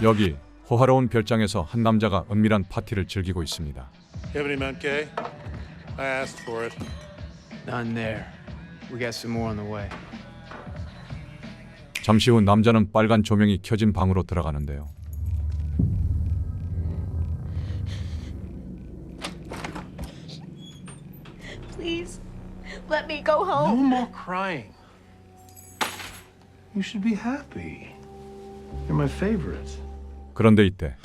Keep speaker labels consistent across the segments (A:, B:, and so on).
A: 여기 호화로운 별장에서 한 남자가 은밀한 파티를 즐기고 있습니다.
B: You have any Mount Gay? I asked for it.
C: None there. We got some more on the way.
A: 잠시 후 남자는 빨간 조명이 켜진 방으로 들어가는데요.
D: Please, let me go
B: No
D: home.
B: more crying. You should be happy. You're my favorite.
A: 그런데 이때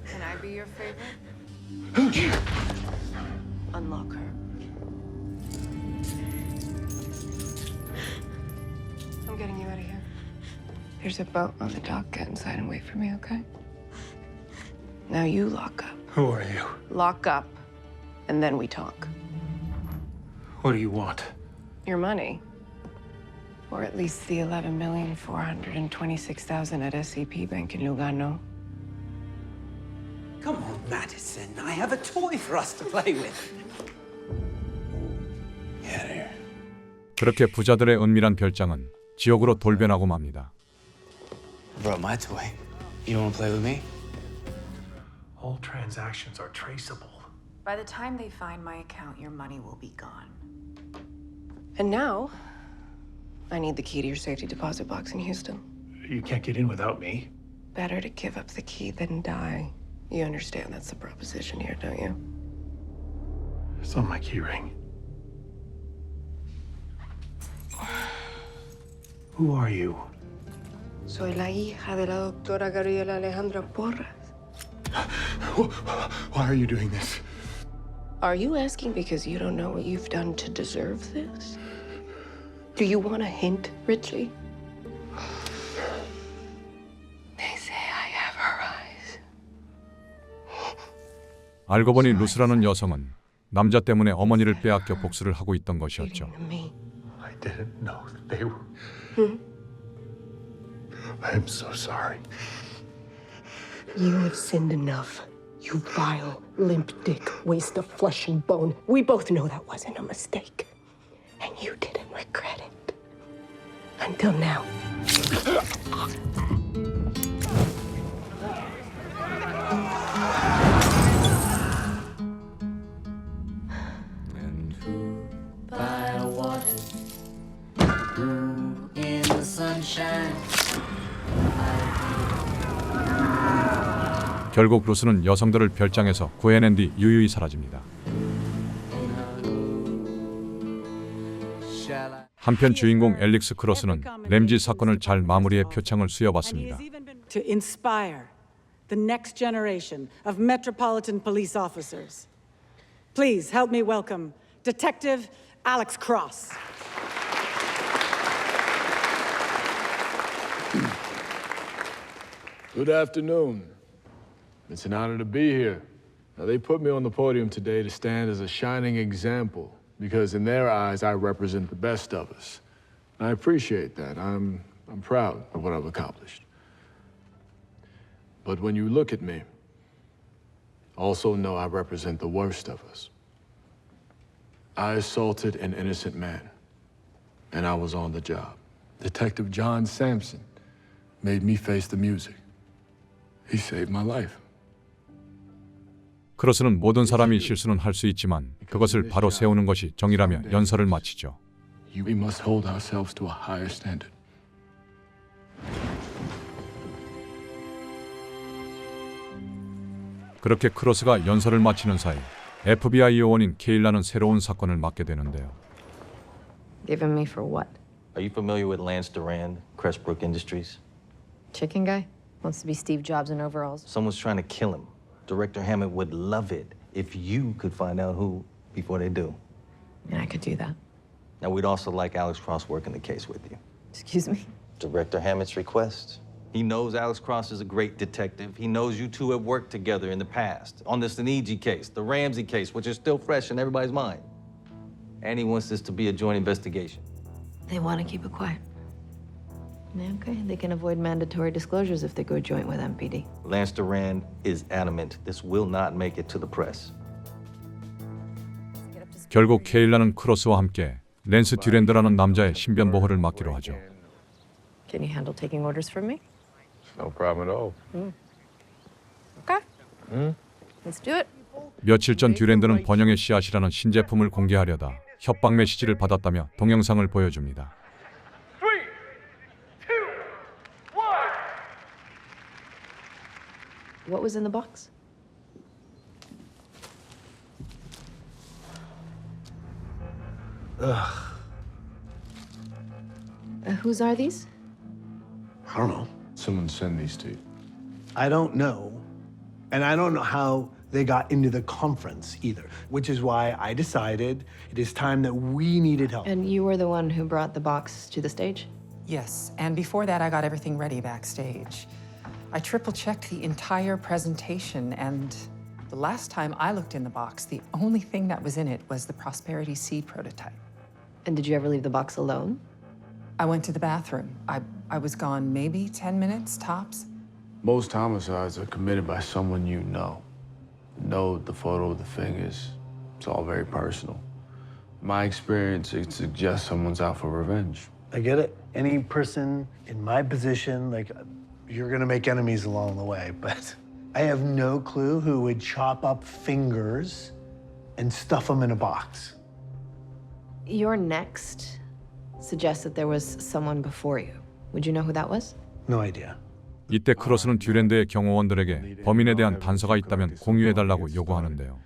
D: Can I be your favorite? Unlock her. I'm getting you out of here. There's a boat on the dock. Get inside and wait for me, okay? Now you lock up.
B: Who are you?
D: Lock up, and then we talk.
B: What do you want?
D: Your money. Or at least the 11,426,000 at SCP Bank in Lugano.
E: Come on, Madison. I have a toy for us to play with. Get out of here.
A: 그렇게 부자들의 은밀한 별장은 지옥으로 돌변하고 맙니다.
E: I brought my toy. You don't want to play with me?
B: All transactions are traceable.
F: By the time they find my account, your money will be gone.
D: And now, I need the key to your safety deposit box in Houston.
B: You can't get in without me.
D: Better to give up the key than die. You understand that's the proposition here, don't you?
B: It's on my key ring. Who are you?
D: Soy la hija de la doctora Gabriela Alejandra Porras.
B: Why are you doing this?
D: Are you asking because you don't know what you've done to deserve this? Do you want a hint, Richie? They say I have her eyes.
A: 알고 보니 루스라는 여성은 남자 때문에 어머니를 빼앗겨 복수를 하고 있던 것이었죠.
D: Giving them me.
B: I didn't know that they were. I'm so sorry.
G: You have sinned enough. You vile, limp dick, waste of flesh and bone. We both know that wasn't a mistake. And you didn't regret it. Until now.
H: And who by water, who in the sunshine.
A: 결국 루스는 여성들을 별장에서 구해낸 뒤 유유히 사라집니다. 한편 주인공 앨릭스 크로스는 램지 사건을 잘 마무리해 표창을 수여받습니다.
I: To inspire the next generation of Metropolitan Police officers. Please help me welcome Detective Alex Cross.
J: Good afternoon. It's an honor to be here. Now, they put me on the podium today to stand as a shining example because in their eyes, I represent the best of us. I appreciate that. I'm proud of what I've accomplished. But when you look at me, also know I represent the worst of us. I assaulted an innocent man, and I was on the job. Detective John Sampson made me face the music. He saved my life.
A: 크로스는 모든 사람이 실수는 할 수 있지만 그것을 바로 세우는 것이 정의라며 연설을 마치죠.
J: We must hold ourselves to a higher standard.
A: 그렇게 크로스가 연설을 마치는 사이 FBI 요원인 케일라는 새로운 사건을 맡게 되는데요.
K: Given me for what?
L: Are you familiar with Lance Durand, Crestbrook Industries?
K: Chicken guy? Wants to be Steve Jobs in overalls?
L: Someone's trying to kill him. Director Hammett would love it if you could find out who before they do.
K: And I could do that.
L: Now, we'd also like Alex Cross working the case with you.
K: Excuse me?
L: Director Hammett's request. He knows Alex Cross is a great detective. He knows you two have worked together in the past on the Sinigi case, the Ramsey case, which is still fresh in everybody's mind. And he wants this to be a joint investigation.
K: They want to keep it quiet. Okay, they can avoid mandatory disclosures if they go joint with MPD.
L: Lance Durand is adamant this will not make it to the press.
A: 결국 케일라는 크로스와 함께 랜스 듀랜드라는 남자의 신변 보호를 맡기로 하죠.
K: Can you handle taking orders from me?
J: No problem at all.
D: Okay. Let's do it.
A: 며칠 전 듀랜드는 번영의 씨앗이라는 신제품을 공개하려다 협박 메시지를 받았다며 동영상을 보여줍니다.
K: What was in the box? Whose are these?
B: I don't know.
J: Someone send these to you.
B: I don't know. And I don't know how they got into the conference either, which is why I decided it is time that we needed help.
K: And you were the one who brought the box to the stage?
M: Yes, and before that, I got everything ready backstage. I triple-checked the entire presentation, and the last time I looked in the box, the only thing that was in it was the Prosperity Seed prototype.
K: And did you ever leave the box alone?
M: I went to the bathroom. I was gone maybe 10 minutes, tops.
J: Most homicides are committed by someone you know. Know the photo of the fingers. It's all very personal. My experience, it suggests someone's out for revenge.
B: I get it. Any person in my position, like, you're gonna make enemies along the way, but I have no clue who would chop up fingers and stuff them in a box.
K: Your next suggests that there was someone before you. Would you know who that was?
B: No idea.
A: 이때 크로스는 듀랜드의 경호원들에게 범인에 대한 단서가 있다면 공유해달라고 요구하는데요.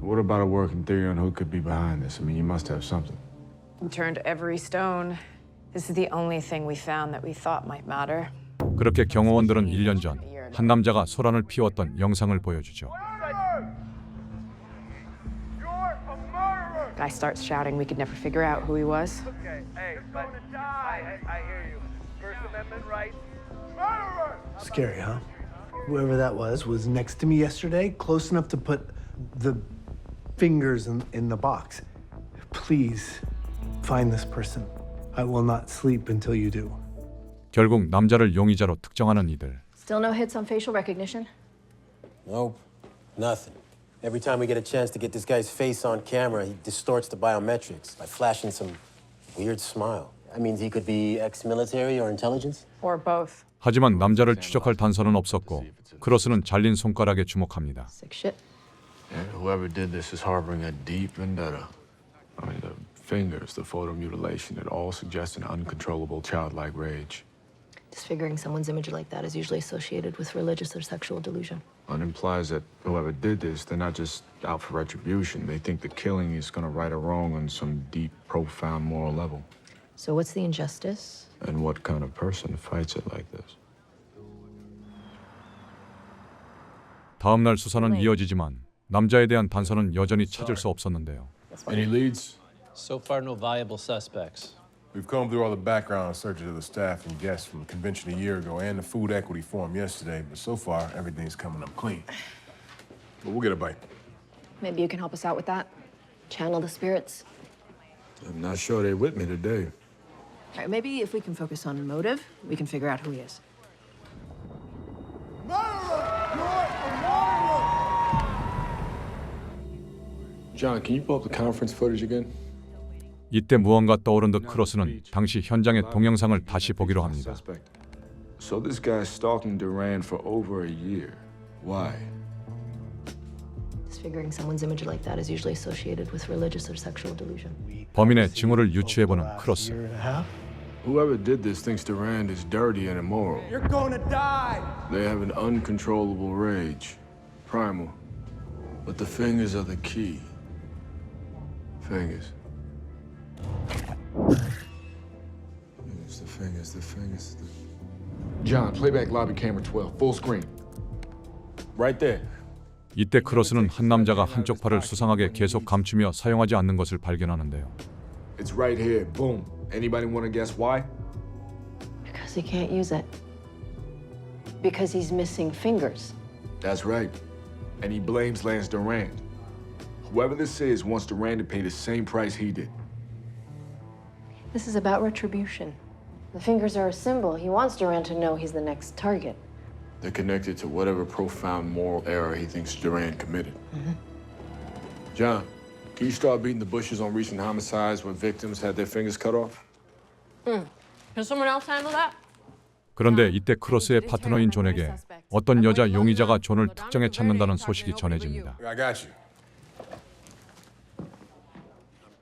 J: What about a working theory on who could be behind this? I mean, you must have something.
D: We turned every stone. This is the only thing we found that we thought might matter.
A: 그렇게 경호원들은 1년 전 한 남자가 소란을 피웠던 영상을 보여주죠.
D: Guy starts shouting we could never figure out who he was.
B: Scary, huh? Whoever that was next to me yesterday, close enough to put the fingers in the box. Please find this person. I will not sleep until you do.
A: 결국 남자를 용의자로 특정하는 이들.
K: Still no hits on facial recognition?
N: Nope, nothing. Every time we get a chance to get this guy's face on camera, he distorts the biometrics by flashing some weird smile. That means he could be ex-military or intelligence?
D: Or both.
A: 하지만 남자를 추적할 단서는 없었고 크로스는 잘린 손가락에 주목합니다.
K: Sick shit.
J: And whoever did this is harboring a deep vendetta. I mean, the fingers, the photo mutilation, it all suggests an uncontrollable childlike rage.
K: Disfiguring someone's image like that is usually associated with religious or sexual delusion.
J: It implies that whoever did this, they're not just out for retribution. They think the killing is going to right a wrong on some deep, profound moral level.
K: So what's the injustice?
J: And what kind of person fights it like this?
A: 다음 날 수사는 이어지지만 남자에 대한 단서는 여전히 찾을 수 없었는데요.
J: Any leads?
N: So far, no viable suspects.
O: We've combed through all the background searches of the staff and guests from the convention a year ago and the Food Equity Forum yesterday, but so far, everything's coming up clean. But we'll get a bite.
K: Maybe you can help us out with that. Channel the spirits.
J: I'm not sure they're with me today.
K: All right, maybe if we can focus on motive, we can figure out who he is.
J: John, can you pull up the conference footage again?
A: 이때 무언가 떠오른 듯 크로스는 당시 현장의 동영상을 다시 보기로 합니다.
J: So this guy's stalking Durand for over a year. Why?
K: Disfiguring someone's image like that is usually associated with religious or sexual delusion.
A: 범인의 징후를 유추해보는 크로스.
J: Whoever did this thinks Durand is dirty and immoral.
C: You're gonna die!
J: They have an uncontrollable rage. Primal. But the fingers are the key. Fingers. The fingers. John, playback lobby camera 12, full screen. Right there.
A: 이때 크로스는 한 남자가 한쪽 팔을 수상하게 계속 감추며 사용하지 않는 것을 발견하는데요.
J: It's right here. Boom. Anybody want to guess why?
K: Because he can't use it. Because he's missing fingers.
J: That's right. And he blames Lance Durand. Whoever this is wants Durand to pay the same price he did.
K: This is about retribution. The fingers are a symbol. He wants Durand to know he's the next target.
J: They're connected to whatever profound moral error he thinks Durand committed. John, can you start beating the bushes on recent homicides where victims had their fingers cut off?
K: Can someone else handle that?
A: 그런데 이때 크로스의 파트너인 존에게 어떤 여자 용의자가 존을 특정해 찾는다는 소식이 전해집니다.
O: I got you.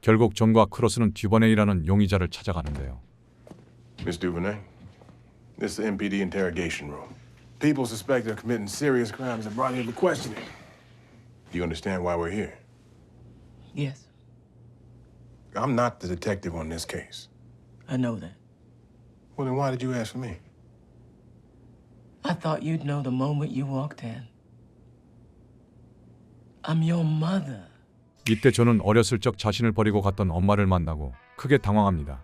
A: 결국 존과 크로스는 듀버네이라는 용의자를 찾아가는데요.
O: Miss Duvernay, this is the MPD interrogation room. People suspected of committing serious crimes and brought here for questioning. Do you understand why we're here?
H: Yes,
O: I'm not the detective on this case.
H: I know that.
O: Well, then why did you ask for me?
H: I thought you'd know the moment you walked in. I'm your mother.
A: 이때 존은 어렸을 적 자신을 버리고 갔던 엄마를 만나고 크게 당황합니다.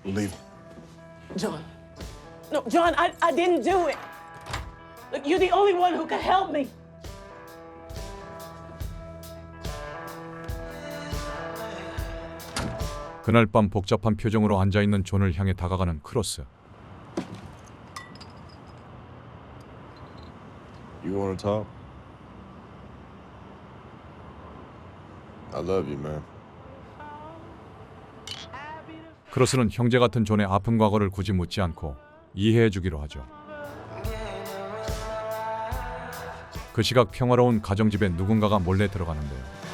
O: Leave.
G: John. No, John, I didn't do it. Look, you're the only one who can help me.
A: 그날 밤 복잡한 표정으로 앉아있는 존을 향해 다가가는 크로스.
O: You want to talk? I love you, man.
A: 크로스는 형제 같은 존의 아픈 과거를 굳이 묻지 않고 이해해 주기로 하죠. 그 시각 평화로운 가정집에 누군가가 몰래 들어가는데요.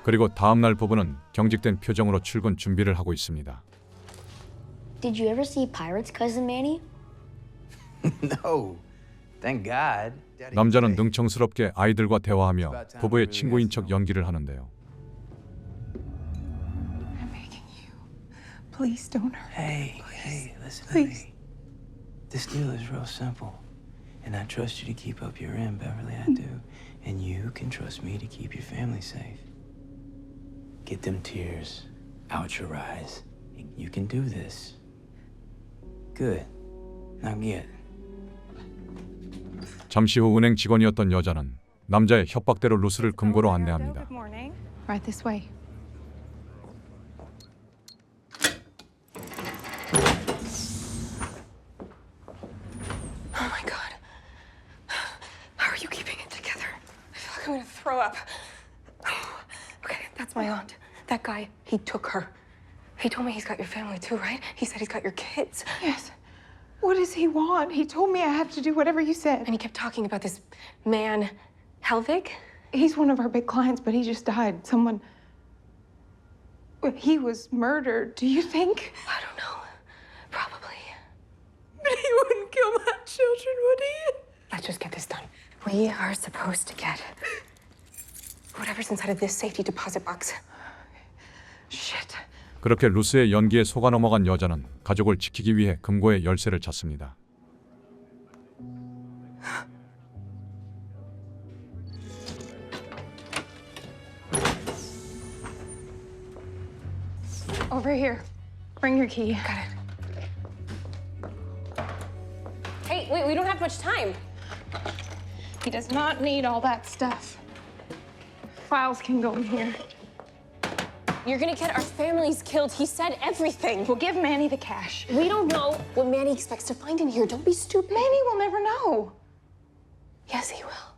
A: 그리고 다음 날 부부는 경직된 표정으로 출근 준비를 하고 있습니다.
P: Did you ever see Pirates, cousin Manny?
C: No. Thank God.
A: 남자는 능청스럽게 아이들과 대화하며 부부의 친구인 척 연기를 하는데요.
F: I'm begging you. Please don't hurt
E: Hey,
F: me.
E: hey, listen
F: Please.
E: to me. This deal is real simple. And I trust you to keep up your end, Beverly, I do. And you can trust me to keep your family safe. Get them tears out your eyes. You can do this. Good. Now get.
A: 잠시 후 은행 직원이었던 여자는 남자의 협박대로 루스를 금고로 안내합니다.
F: Right this way.
D: Oh my God. How are you keeping it together? I feel like I'm gonna throw up. Okay, that's my aunt. That guy, he took her. He told me he's got your family too, right? He said he's got your kids.
F: Yes. What does he want? He told me I have to do whatever you said.
D: And he kept talking about this man, Helvig.
F: He's one of our big clients, but he just died. Someone. He was murdered. Do you think?
D: I don't know. Probably.
F: But he wouldn't kill my children, would he?
D: Let's just get this done. We are supposed to get whatever's inside of this safety deposit box.
F: Shit.
A: 그렇게 루스의 연기에 속아 넘어간 여자는 가족을 지키기 위해 금고의 열쇠를 찾습니다.
F: Over here. Bring your key.
D: Got it.
P: Hey, wait, we don't have much time.
F: He does not need all that stuff. Files can go in here.
P: You're gonna get our families killed. He said everything.
F: We'll give Manny the cash.
P: We don't know what Manny expects to find in here. Don't be stupid.
F: Manny will never know.
D: Yes, he will.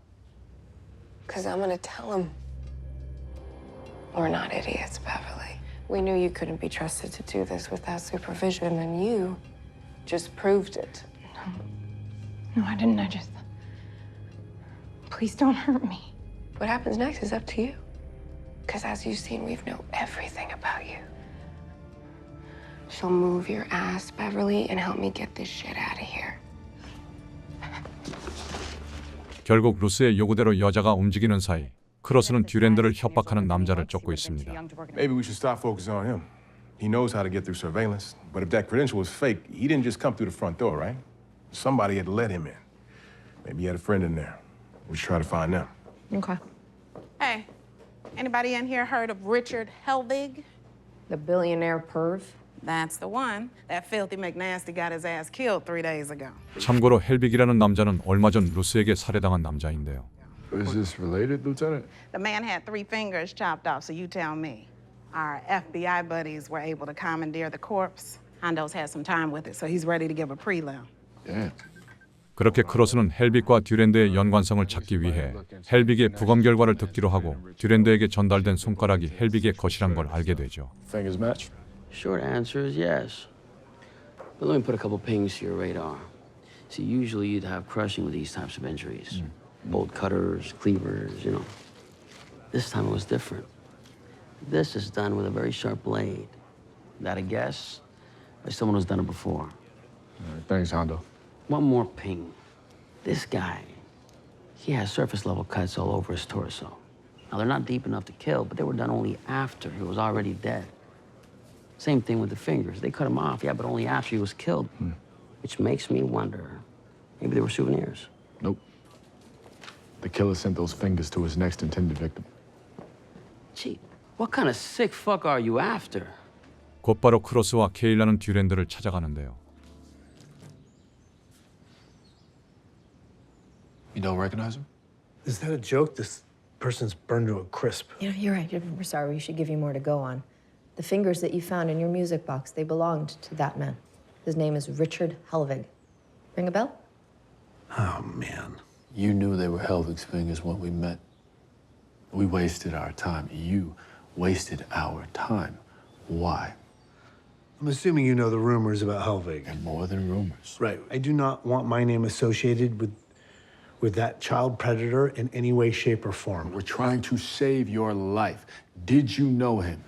D: Because I'm gonna tell him. We're not idiots, Beverly. We knew you couldn't be trusted to do this without supervision, and you just proved it.
F: No, I didn't. I just. Please don't hurt me.
D: What happens next is up to you. Because as you've seen, we know everything about you. So move your ass, Beverly, and help me get this shit out of here.
A: 결국 루스의 요구대로 여자가 움직이는 사이 크로스는 듀랜드를 협박하는 남자를 쫓고 있습니다.
O: Maybe we should stop focusing on him. He knows how to get through surveillance. But if that credential was fake, he didn't just come through the front door, right? Somebody had let him in. Maybe he had a friend in there. We should try to find them.
K: Okay.
Q: Hey, anybody in here heard of Richard Helvig?
K: The billionaire perv?
Q: That's the one. That filthy McNasty got his ass killed 3 days ago.
A: 참고로 헬빅이라는 남자는 얼마 전 루스에게 살해당한 남자인데요.
O: Is this related, Lieutenant?
Q: The man had 3 fingers chopped off, so you tell me. Our FBI buddies were able to commandeer the corpse. Hondo's had some time with it, so he's ready to give a prelim.
O: Yeah.
A: 그렇게 크로스는 헬빅과 듀랜드의 연관성을 찾기 위해 헬빅의 부검 결과를 듣기로 하고 듀랜드에게 전달된 손가락이 헬빅의 것이란 걸 알게 되죠.
J: Fingers match?
R: Short answer is yes. But let me put a couple pings to your radar. See, usually you'd have crushing with these types of injuries. Bolt cutters, cleavers, you know. This time it was different. This is done with a very sharp blade. That a guess? By someone who's done it before.
J: Thanks, Hondo.
R: One more ping. This guy, he has surface level cuts all over his torso. Now, they're not deep enough to kill, but they were done only after he was already dead. Same thing with the fingers. They cut him off, yeah, but only after he was killed. Which makes me wonder, maybe they were souvenirs.
J: Nope. The killer sent those fingers to his next intended victim.
R: Gee, what kind of sick fuck are you after?
A: 곧바로 크로스와 케일라는 듀랜드를 찾아가는데요.
J: You don't recognize him?
B: Is that a joke? This person's burned to a crisp.
K: You know, you're right. We're sorry. We should give you more to go on. The fingers that you found in your music box, they belonged to that man. His name is Richard Helvig. Ring a bell?
B: Oh, man.
J: You knew they were Helvig's fingers when we met. We wasted our time. You wasted our time. Why?
B: I'm assuming you know the rumors about Helvig.
J: And more than rumors.
B: Right. I do not want my name associated with that child predator in any way, shape, or form.
J: We're trying to save your life. Did you know him?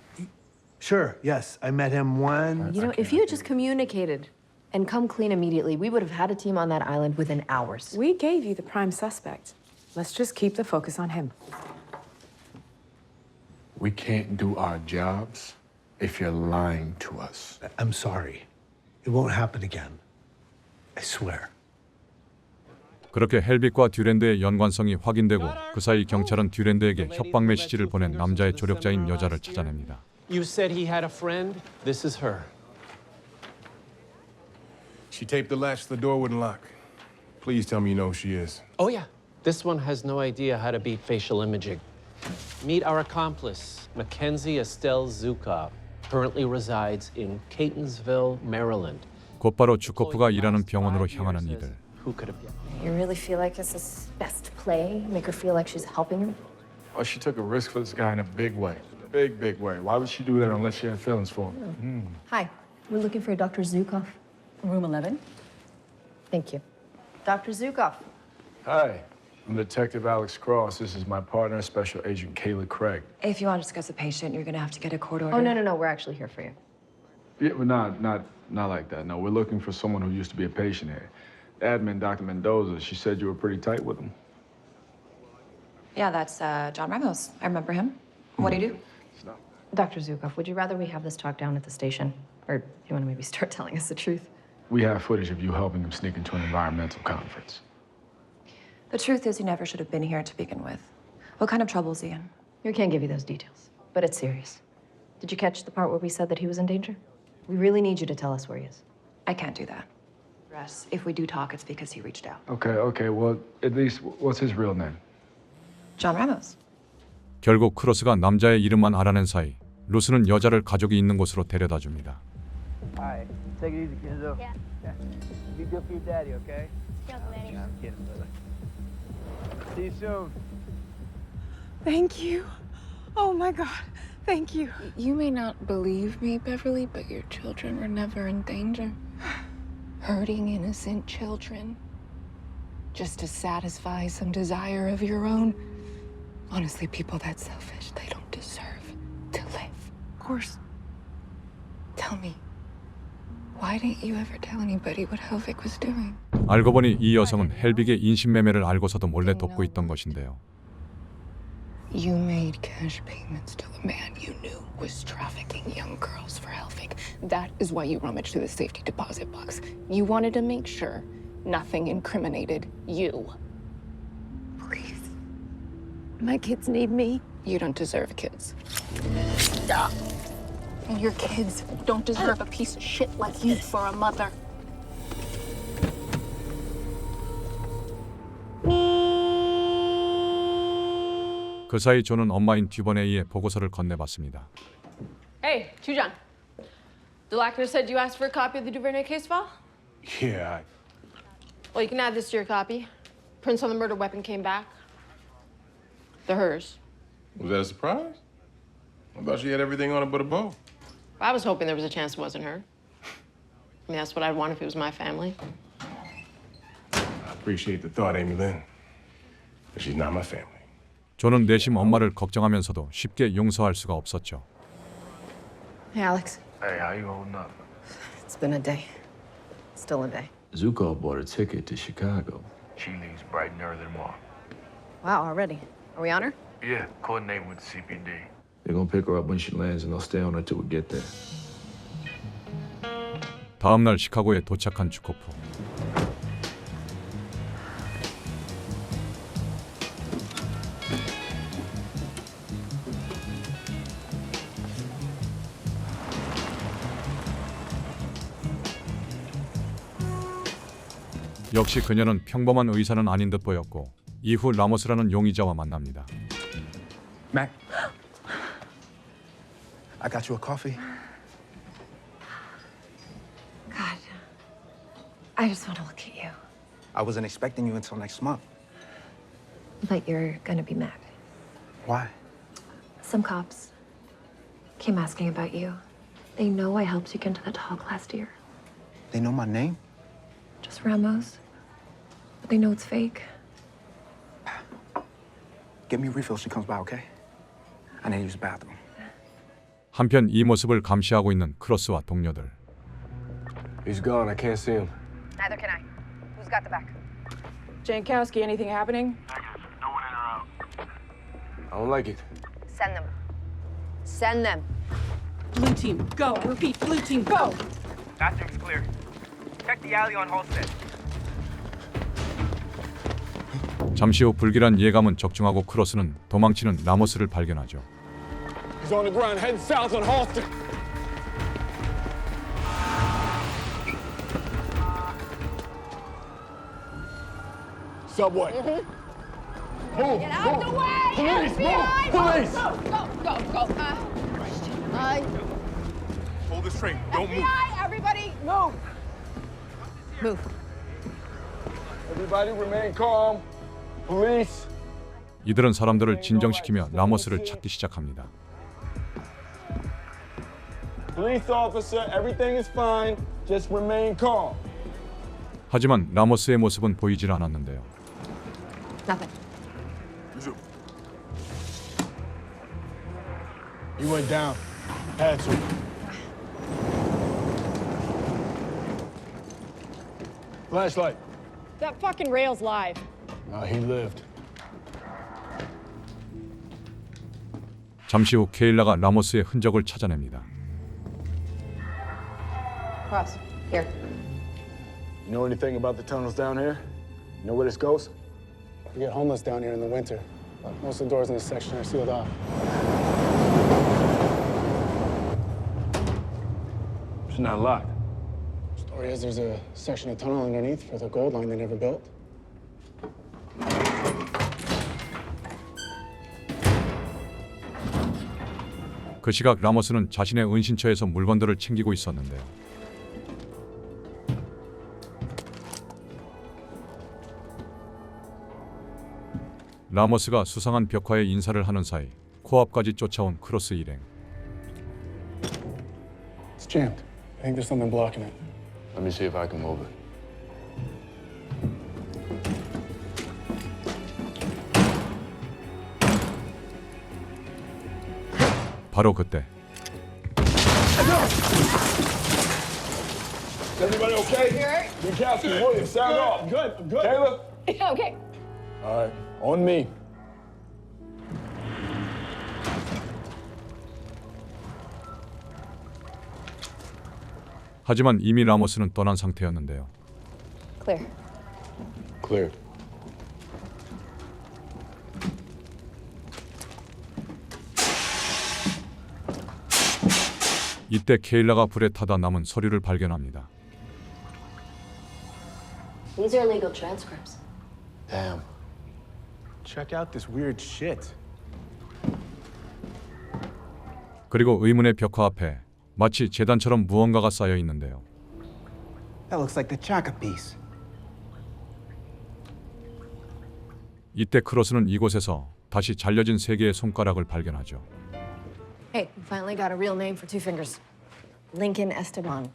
B: Sure, yes. I met him one.
K: You know, if you had just communicated and come clean immediately, we would have had a team on that island within hours.
S: We gave you the prime suspect. Let's just keep the focus on him.
J: We can't do our jobs if you're lying to us.
B: I'm sorry. It won't happen again. I swear.
A: 그렇게 헬빅과 듀랜드의 연관성이 확인되고 그 사이 경찰은 듀랜드에게 협박 메시지를 보낸 남자의 조력자인 여자를 찾아냅니다.
E: You said he had a friend. This is her.
O: She taped the latch so the door wouldn't lock. Please tell me you know who she is.
E: Oh, yeah. This one has no idea how to beat facial imaging. Meet our accomplice, Mackenzie Estelle Zukov. Currently resides in Catonsville, Maryland.
A: 곧바로 주코프가 일하는 병원으로 향하는 이들.
E: Who could have...
K: You really feel like it's his best play? Make her feel like she's helping him?
J: Oh, she took a risk for this guy in a big way. Big way. Why would she do that unless she had feelings for him?
K: Hi, we're looking for Dr. Zukov.
S: Room 11.
K: Thank you. Dr. Zukov.
J: Hi, I'm Detective Alex Cross. This is my partner, Special Agent Kayla Craig.
S: If you want to discuss a patient, you're going to have to get a court order.
K: Oh, no. We're actually here for you.
J: Yeah, but not like that. No, we're looking for someone who used to be a patient here. The admin, Dr. Mendoza, she said you were pretty tight with him.
S: Yeah, that's John Ramos. I remember him. What do you do?
K: Dr. Zukov, would you rather we have this talk down at the station? Or do you want to maybe start telling us the truth?
J: We have footage of you helping him sneak into an environmental conference.
S: The truth is, he never should have been here to begin with. What kind of trouble is he in?
K: We can't give you those details, but it's serious. Did you catch the part where we said that he was in danger? We really need you to tell us where he is.
S: I can't do that. If we do talk, it's because he reached out.
J: Okay. Well, at least, what's his real name?
S: John Ramos.
A: 결국 크로스가 남자의 이름만 알아낸 사이 루스는 여자를 가족이 있는 곳으로 데려다 줍니다.
T: Alright, take it easy, kiddo. Yeah. Be good for your daddy, okay? I'm kidding, brother. See you soon.
F: Thank you. Oh my God. Thank you.
U: You may not believe me, Beverly, but your children were never in danger. Hurting innocent children. Just to satisfy some desire of your own. Honestly, people that selfish, they don't deserve to live.
F: Of course.
U: Tell me, why didn't you ever tell anybody what Helvig was doing?
A: 알고 보니 이 여성은 헬빅의 인신매매를 알고서도 몰래 돕고 있던 것인데요.
U: You made cash payments to the man you knew was trafficking young girls for Helvig. That is why you rummaged through the safety deposit box. You wanted to make sure nothing incriminated you. Please. My kids need me. You don't deserve kids. And your kids don't deserve a piece of shit like you for a mother.
A: 그 사이 존은 엄마인 듀버네이의 보고서를 건네받습니다.
P: Hey, Chujan. The doctor said you asked for a copy of the Duvernay case file?
O: Yeah,
U: Well, you can add this to your copy. Prints on the murder weapon came back. They're hers.
O: Was that a surprise? I thought she had everything on it but a bow.
U: I was hoping there was a chance it wasn't her. I mean, that's what I'd want if it was my family.
O: I appreciate the thought, Amy Lynn. But she's not my family.
A: 존은 내심 엄마를 걱정하면서도 쉽게 용서할 수가 없었죠.
U: Hey, Alex.
J: Hey, how you holding up?
U: It's been a day. Still a day.
J: Zuko bought a ticket to Chicago. She leaves bright and early tomorrow.
U: Wow, already. Are we on her?
J: Yeah, coordinating with the CPD. They're gonna pick her up when she lands and they'll stay on her till we get there.
A: 다음 날 시카고에 도착한 주코프. 역시 그녀는 평범한 의사는 아닌 듯 보였고 이후 라모스라는 용의자와 만납니다.
C: Mac, I got you a coffee.
D: God, I just want to look at you.
C: I wasn't expecting you until next month.
D: But you're gonna be mad.
C: Why?
D: Some cops came asking about you. They know I helped you get into the talk last year.
C: They know my name?
D: Just Ramos. But they know it's fake.
C: Get me a refill. She comes by, okay? I need to use the bathroom.
A: 한편 이 모습을 감시하고 있는 크로스와 동료들.
J: He's gone. I can't see him.
U: Neither can I. Who's got the back?
M: Jankowski, anything happening?
J: No one in or out. I don't like it.
U: Send them. Send them.
H: Blue team, go. Repeat, blue team, go.
T: Bathroom's clear. Check the alley on Halstead.
A: 잠시 후 불길한 예감은 적중하고 크로스는 도망치는 라모스를 발견하죠.
J: He's on the ground, heading south on Halston. Subway. Move,
U: Get out
J: move.
U: the way!
J: Police,
U: FBI,
J: move! Police!
U: Go.
O: Hold this train. Don't move.
U: FBI, everybody, move. Move.
J: Everybody remain calm. Police.
A: 이들은 사람들을 진정시키며 라모스를 찾기 시작합니다.
J: Police officer, everything is fine. Just remain calm.
A: 하지만 라모스의 모습은 보이질 않았는데요.
U: Nothing.
J: He went down. Had to. Flashlight.
U: That fucking rail's live.
J: No, he lived.
A: 잠시 후 케일라가 라모스의 흔적을 찾아냅니다.
U: Cross. Here.
J: You know anything about the tunnels down here? You know where this goes?
I: We get homeless down here in the winter. But most of the doors in this section are sealed off.
J: It's not locked.
I: Story is there's a section of tunnel underneath for the gold line they never built.
A: 그 시각 라모스는 자신의 은신처에서 물건들을 챙기고 있었는데요. 라모스가 수상한 벽화에 인사를 하는 사이 코앞까지 쫓아온 크로스 일행.
I: It's jammed. I think there's something blocking it.
J: Let me see if I can move it.
A: 바로 그때
J: Is everybody okay? Jankowski, Williams, sound off.
I: Good, I'm good.
J: Taylor?
U: Yeah, okay.
J: All right, on me.
A: 하지만 이미 라모스는 떠난 상태였는데요.
U: Clear.
J: Clear.
A: 이때 케일라가 불에 타다 남은 서류를 발견합니다.
K: These are legal transcripts.
J: Damn.
O: Check out this weird shit.
A: 그리고 의문의 벽화 앞에 마치 재단처럼 무언가가 쌓여 있는데요.
C: That looks like the Chaka piece.
A: 이때 크로스는 이곳에서 다시 잘려진 세 개의 손가락을 발견하죠.
K: Hey, we finally got a real name for Two Fingers. Lincoln Esteban.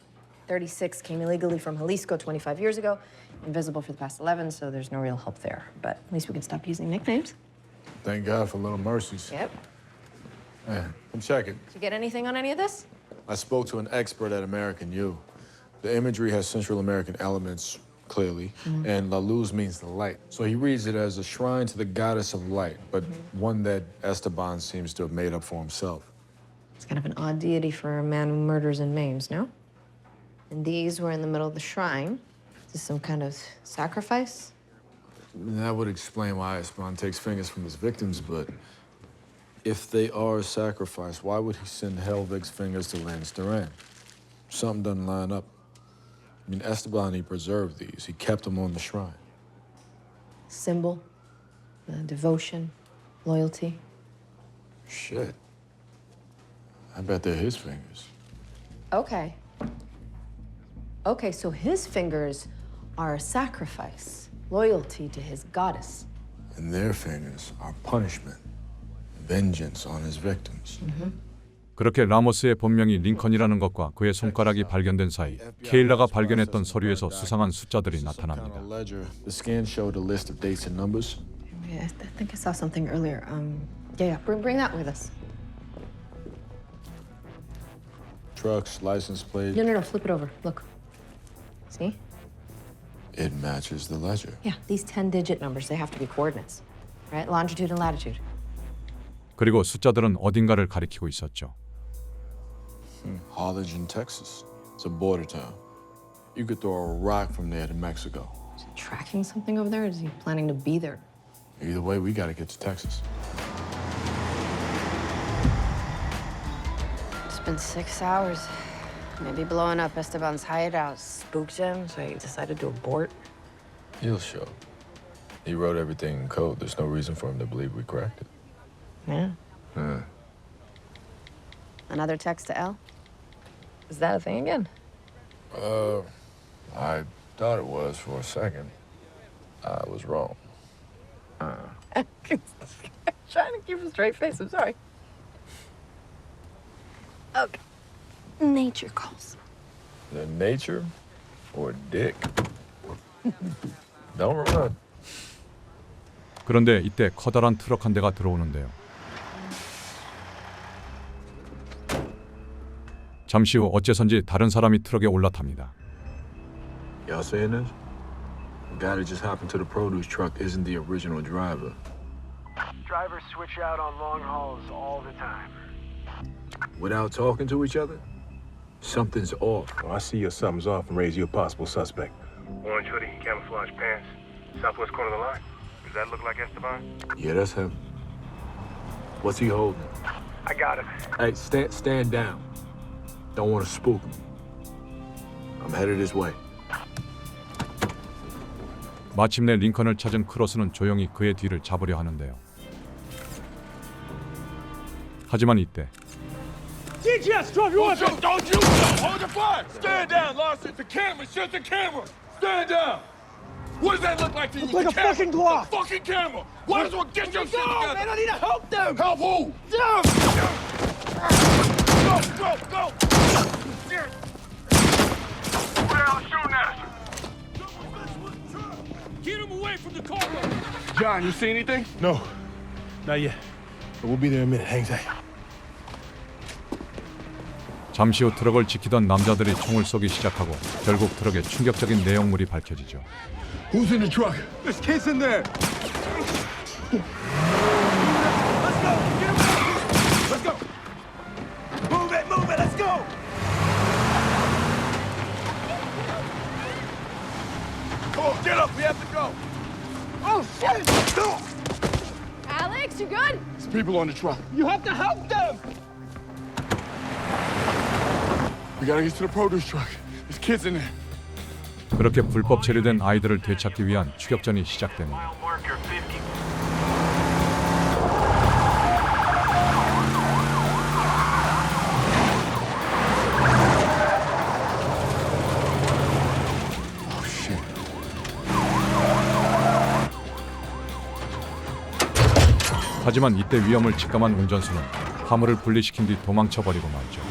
K: 36, came illegally from Jalisco 25 years ago. Invisible for the past 11, so there's no real help there. But at least we can stop using nicknames.
J: Thank God for little mercies.
K: Yep.
J: Man, I'm checking.
K: Did you get anything on any of this?
J: I spoke to an expert at American U. The imagery has Central American elements, clearly, and La Luz means the light. So he reads it as a shrine to the goddess of light, but one that Esteban seems to have made up for himself.
K: It's kind of an odd deity for a man who murders and maims, no? And these were in the middle of the shrine. Is this some kind of sacrifice?
J: That would explain why Esteban takes fingers from his victims, but if they are a sacrifice, why would he send Helvig's fingers to Lance Duran? Something doesn't line up. I mean, Esteban, he preserved these. He kept them on the shrine.
K: Symbol, devotion, loyalty.
J: Shit. I bet they're his fingers.
K: Okay. Okay, so his fingers are a sacrifice, loyalty to his goddess.
J: And their fingers are punishment, vengeance on his victims.
A: 그렇게 라모스의 본명이 링컨이라는 것과 그의 손가락이 발견된 사이 케일라가 발견했던 서류에서 수상한 숫자들이 나타납니다.
J: The scan showed a list of dates and numbers.
K: Yeah, I think I saw something earlier. Yeah, bring that with us.
J: Trucks, license plate.
K: No, flip it over. Look. See?
J: It matches the ledger.
K: Yeah, these 10-digit numbers, they have to be coordinates, right? Longitude and latitude.
A: 그리고 숫자들은 어딘가를 가리키고 있었죠.
J: Harlingen, Texas. It's a border town. You could throw a rock from there to Mexico.
K: Is he tracking something over there, or is he planning to be there?
J: Either way, we gotta get to Texas.
U: It's been 6 hours. Maybe blowing up Esteban's hideout spooked him, so he decided to abort.
J: He'll show. He wrote everything in code. There's no reason for him to believe we cracked it.
U: Yeah. Another text to Elle? Is that a thing again?
J: I thought it was for a second. I was wrong.
U: Trying to keep a straight face, I'm sorry. Okay. Nature calls.
J: The nature or dick? Don't run.
A: 그런데 이때 커다란 트럭 한 대가 들어오는데요. 잠시 후 어째선지 다른 사람이 트럭에 올라탑니다.
J: Y'all saying this? The guy that just hopped into the produce truck isn't the original driver.
T: Drivers switch out on long hauls all the time.
J: Without talking to each other? Something's off.
O: Well, I see your something's off and raise you a possible suspect.
L: Orange hoodie, camouflage pants, southwest corner of the line. Does that look like Esteban?
J: Yeah, that's him. What's he holding?
L: I got him.
J: Hey, stand down. Don't want to spook him. I'm headed his way.
A: 마침내 링컨을 찾은 크로스는 조용히 그의 뒤를 잡으려 하는데요. 하지만 이때
L: DGS, drop your weapon! Don't you hold your fire! Stand down, Larson! The camera! Shut the camera! Stand down! What does that look like to you?
T: Looks like a fucking Glock!
L: The fucking camera! Why does one get your shit together?
T: Man, I need to help them!
L: Help who?
T: Them!
L: Go! Who the hell is shooting at us? Get him away from the car!
I: John, you see anything? No, not yet. But we'll be there in a minute. Hang tight.
A: 잠시 후 트럭을 지키던 남자들이 총을 쏘기 시작하고 결국 트럭에 충격적인 내용물이 밝혀지죠.
I: Who's in the truck? There's kids in there. Let's go. Move it. Let's go. Come on, get up. We have to go.
T: Oh, shit!
I: No.
U: Alex, you good?
I: There's people on the truck.
T: You have to help them!
I: We gotta get to the produce truck. There's kids in there.
A: 그렇게 불법 체류된 아이들을 되찾기 위한 추격전이 시작됩니다. 하지만 이때 위험을 직감한 운전수는 화물을 분리시킨 뒤 도망쳐버리고 말죠.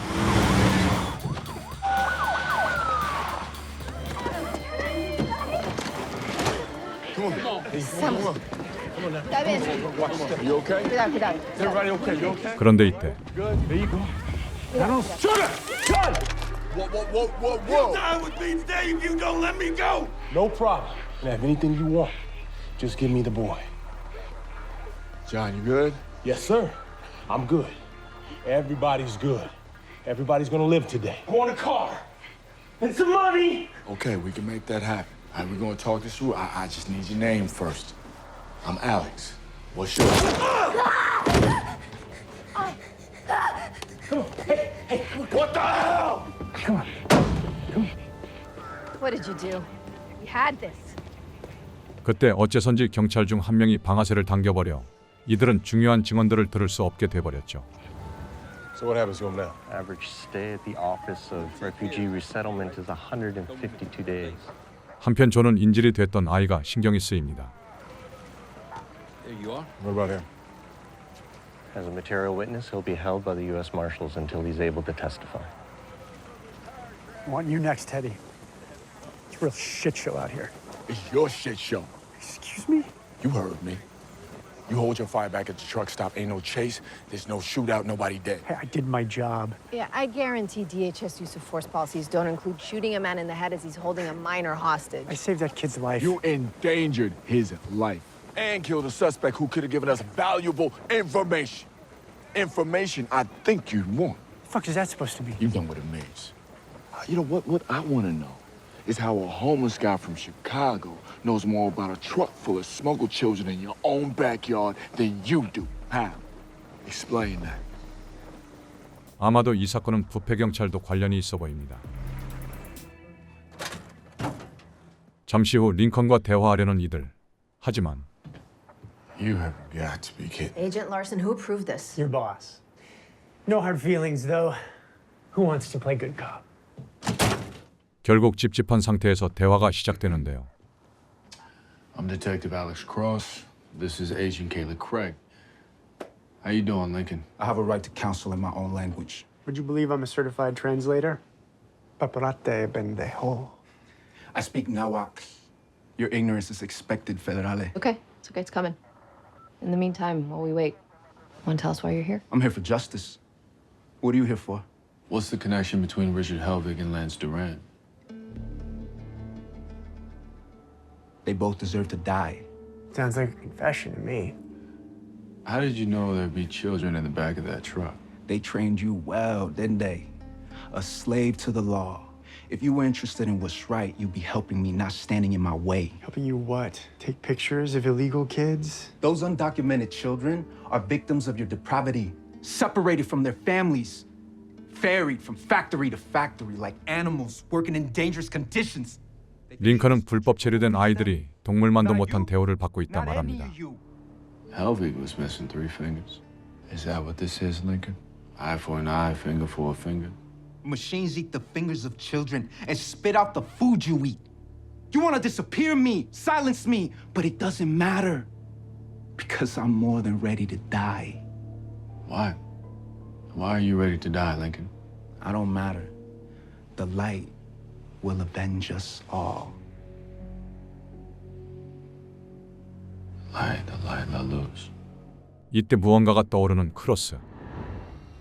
Q: Está bien.
L: You okay?
Q: Cuidado, cuidado.
L: Everybody okay? You okay?
A: 그런데 이때
L: Good. There you go. Shoot it! Gun! Whoa. You'll die with me today if you don't let me go!
O: No problem. And have anything you want, just give me the boy.
J: John, you good?
O: Yes, sir. I'm good. Everybody's good. Everybody's gonna live today.
L: I want a car. And some money!
J: Okay, we can make that happen. All right, we're gonna talk this through. I just need your name first. I'm Alex. What's yours?
L: What the hell?
O: Come on.
Q: What did you do? We had this.
A: 그때 어째선지 경찰 중 한 명이 방아쇠를 당겨버려 이들은 중요한 증언들을 들을 수 없게 돼버렸죠.
O: So what happens to him now?
N: Average stay at the Office of Refugee Resettlement is 152 days.
A: 한편 조는 인질이 됐던 아이가 신경이 쓰입니다.
N: There you are.
O: What about him?
N: As a material witness, he'll be held by the U.S. Marshals until he's able to testify.
I: I want you next, Teddy. It's a real shit show out here.
J: It's your shit show.
I: Excuse me?
J: You heard me. You hold your fire back at the truck stop. Ain't no chase. There's no shootout. Nobody dead.
I: Hey, I did my job.
K: Yeah, I guarantee DHS use of force policies don't include shooting a man in the head as he's holding a minor hostage.
I: I saved that kid's life.
J: You endangered his life and killed a suspect who could have given us valuable information. Information I think you'd want.
I: The fuck is that supposed to be?
J: You know what it means. You know what I want to know is how a homeless guy from Chicago knows more about a truck full of smuggled children in your own backyard than you do. How? Explain that.
A: 아마도 이 사건은 부패 경찰도 관련이 있어 보입니다. 잠시 후 링컨과 대화하려는 이들. 하지만
J: You have got to be kidding.
K: Agent Larson, who approved this?
I: Your boss. No hard feelings, though. Who wants to play good cop?
A: 결국 찝찝한 상태에서 대화가 시작되는데요.
J: I'm Detective Alex Cross. This is Agent Kayla Craig. How you doing, Lincoln?
I: I have a right to counsel in my own language. Would you believe I'm a certified translator? Paparate pendejo. I speak Nahuatl. Your ignorance is expected, Federale.
K: Okay, it's coming. In the meantime, while we wait, want to tell us why you're here?
I: I'm here for justice. What are you here for?
J: What's the connection between Richard Helvig and Lance Duran?
I: They both deserve to die. Sounds like a confession to me.
J: How did you know there'd be children in the back of that truck?
I: They trained you well, didn't they? A slave to the law. If you were interested in what's right, you'd be helping me, not standing in my way. Helping you what? Take pictures of illegal kids? Those undocumented children are victims of your depravity, separated from their families, ferried from factory to factory like animals working in dangerous conditions.
A: 링컨은 불법 체류된 아이들이 동물만도 못한 대우를 받고 있다 말합니다.
J: Helvig was missing 3 fingers. Is that what this is, Lincoln? Eye for an eye, finger for a finger.
I: Machines eat the fingers of children and spit out the food you eat. You want to disappear me, silence me, but it doesn't matter. Because I'm more than ready to die.
J: Why? Why are you ready to die, Lincoln?
I: I don't matter. The light will avenge us all.
J: Light, la luz.
A: 이때 무언가가 떠오르는 크로스.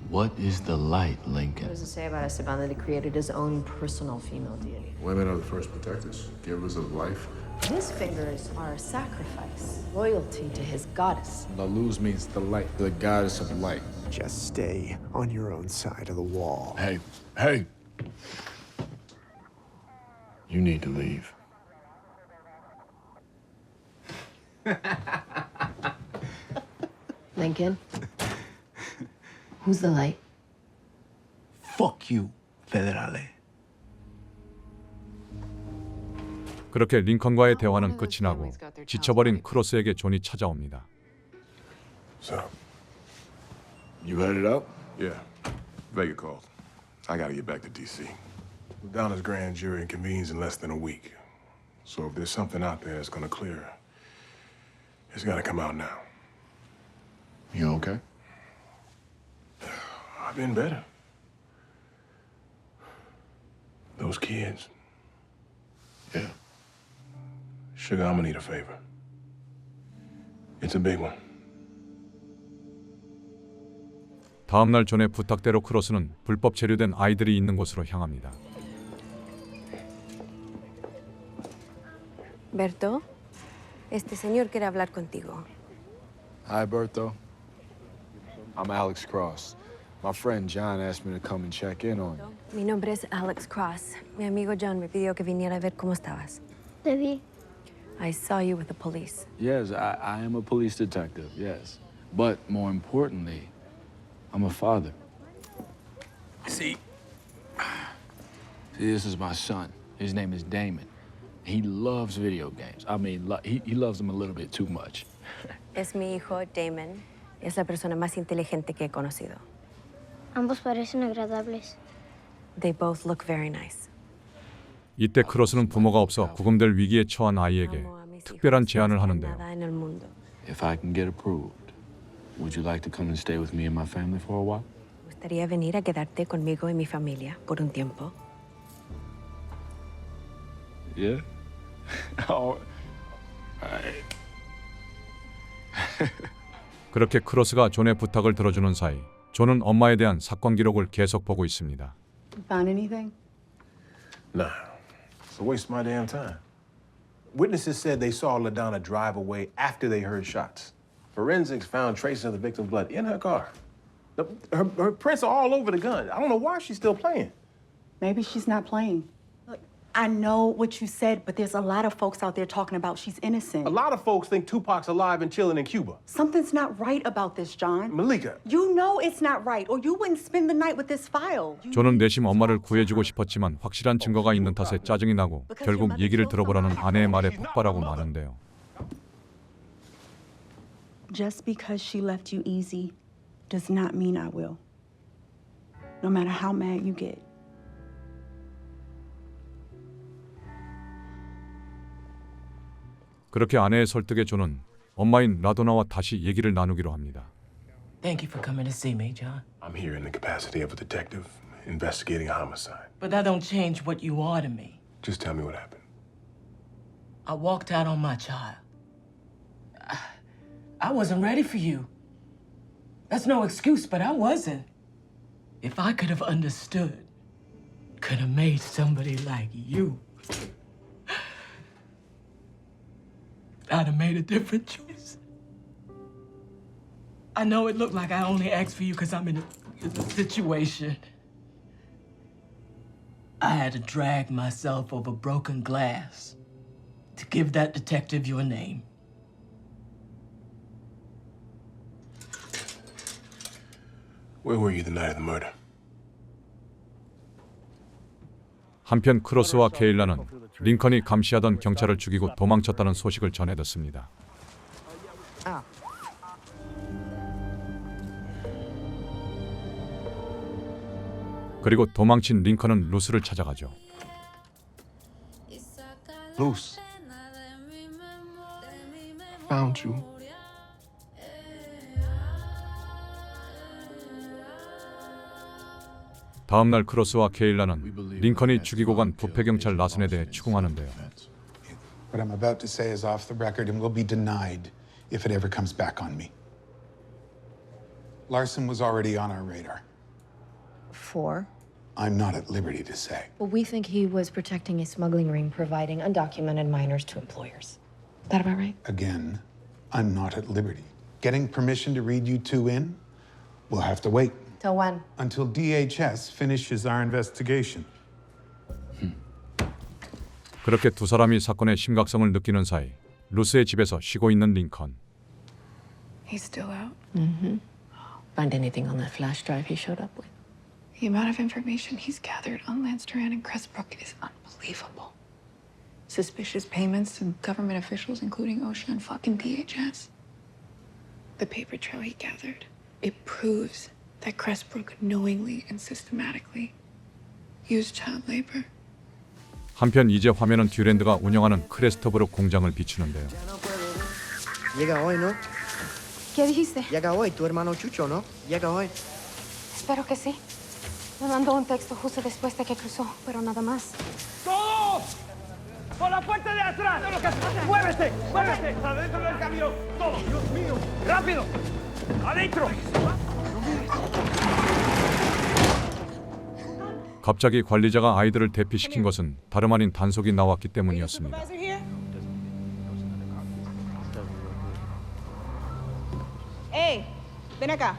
J: What is the light, Lincoln?
K: What does it say about Esteban that he created his own personal female deity?
J: Women are the first protectors, givers of life.
K: His fingers are a sacrifice, loyalty to his goddess.
J: La luz means the light, the goddess of light.
I: Just stay on your own side of the wall.
J: Hey. You need to leave.
K: Lincoln, who's the light?
I: Fuck you, Federale.
A: 그렇게 링컨과의 대화는 끝이 나고 지쳐버린 크로스에게 존이 찾아옵니다.
O: So,
J: you headed up?
O: Yeah. Vega called. I gotta get back to D.C. Donna's grand jury convenes in less than a week. So if there's something out there that's gonna clear, it's gotta come out now.
J: You okay?
O: I've been better. Those kids.
J: Yeah.
O: Sugar, I'm gonna need a favor. It's a big one.
A: 다음 날 존의 부탁대로 크로스는 불법 체류된 아이들이 있는 곳으로 향합니다.
G: Berto, este señor quiere hablar contigo.
J: Hi, Berto. I'm Alex Cross. My friend John asked me to come and check in on you.
G: Mi nombre es Alex Cross. Mi amigo John me pidió que viniera a ver cómo estabas.
V: Te vi.
G: I saw you with the police.
J: Yes, I am a police detective, yes. But more importantly, I'm a father. See, this is my son. His name is Damon. He loves video games. I mean, he loves them a little bit too much.
G: Es mi hijo Damon. Es la persona más inteligente que he conocido.
V: Ambos parecen agradables.
G: They both look very nice.
A: 이때 크로스는 부모가 없어 구금될 위기에 처한 아이에게 특별한 제안을 하는데요.
G: Nada en el mundo.
J: If I can get approved, would you like to come and stay with me and my family for a while?
G: ¿Te gustaría venir a quedarte conmigo y mi familia por un tiempo?
J: Yeah. All right.
A: 그렇게 크로스가 존의 부탁을 들어주는 사이 존은 엄마에 대한 사건 기록을 계속 보고 있습니다.
W: Found anything?
O: Nah. It's a waste of my damn time. Witnesses said they saw LaDonna drive away after they heard shots. Forensics found traces of the victim's blood in her car. Her prints are all over the gun. I don't know why she's still playing.
W: Maybe she's not playing. Look, I know what you said, but there's a lot of folks out there talking about she's innocent.
O: A lot of folks think Tupac's alive and chilling in Cuba.
W: Something's not right about this, John.
O: Malika.
W: You know it's not right, or you wouldn't spend the night with this file.
A: 존은 내심 엄마를 구해주고 싶었지만 확실한 증거가 있는 탓에 짜증이 나고 결국 얘기를 들어보라는 아내의 말에 폭발하고 마는데요.
W: Just because she left you easy does not mean I will. No matter how mad you get.
A: 그렇게 아내의 설득에 존은 엄마인 라도나와 다시 얘기를 나누기로 합니다.
H: Thank you for coming to see me, John.
O: I'm here in the capacity of a detective investigating a homicide.
H: But that don't change what you are to me.
O: Just tell me what happened.
H: I walked out on my child. I wasn't ready for you. That's no excuse, but I wasn't. If I could have understood, could have made somebody like you, I'd have made a different choice. I know it looked like I only asked for you because I'm in a situation. I had to drag myself over broken glass to give that detective your name.
O: Where were you the night of the murder?
A: 한편 크로스와 케일라는 링컨이 감시하던 경찰을 죽이고 도망쳤다는 소식을 전해 듣습니다. 그리고 도망친 링컨은 루스를 찾아가죠.
O: Luce. Found you.
A: 다음 날 크로스와 케일라는 링컨이 죽이고 간 부패 경찰 라슨에 대해 추궁하는데요.
X: What I'm about to say is off the record and will be denied if it ever comes back on me. Larson was already on our radar.
K: For?
X: I'm not at liberty to say.
K: Well, we think he was protecting a smuggling ring, providing undocumented minors to employers. That about right?
X: Again, I'm not at liberty. Getting permission to read you two in? We'll have to wait.
K: Till when?
X: Until DHS finishes our investigation.
A: 그렇게 두 사람이 사건의 심각성을 느끼는 사이 루스의 집에서 쉬고 있는 링컨.
U: He's still out.
K: Mm-hmm. Find anything on that flash drive he showed up with?
U: The amount of information he's gathered on Lance Duran and Crestbrook is unbelievable. Suspicious payments to government officials, including OSHA and fucking DHS. The paper trail he gathered, it proves that Crestbrook knowingly and systematically used child labor.
A: 한편 이제 화면은 듀랜드가 운영하는 크레스터브룩 공장을 비추는데요.
T: Llega hoy, ¿no?
D: ¿Qué dijiste?
T: Llega hoy, tu hermano Chucho, ¿no? Llega hoy.
D: Espero que sí. Me mandó un texto justo después de que cruzó, pero nada más.
L: ¡Todos! ¡Por la puerta de atrás! ¡Muévete! ¡Muévete! ¡Adentro del camión! ¡Todos! ¡Dios mío! ¡Rápido! ¡Adentro!
A: 갑자기 관리자가 아이들을 대피시킨 것은 다름 아닌 단속이 나왔기 때문이었습니다.
B: Hey, ven acá.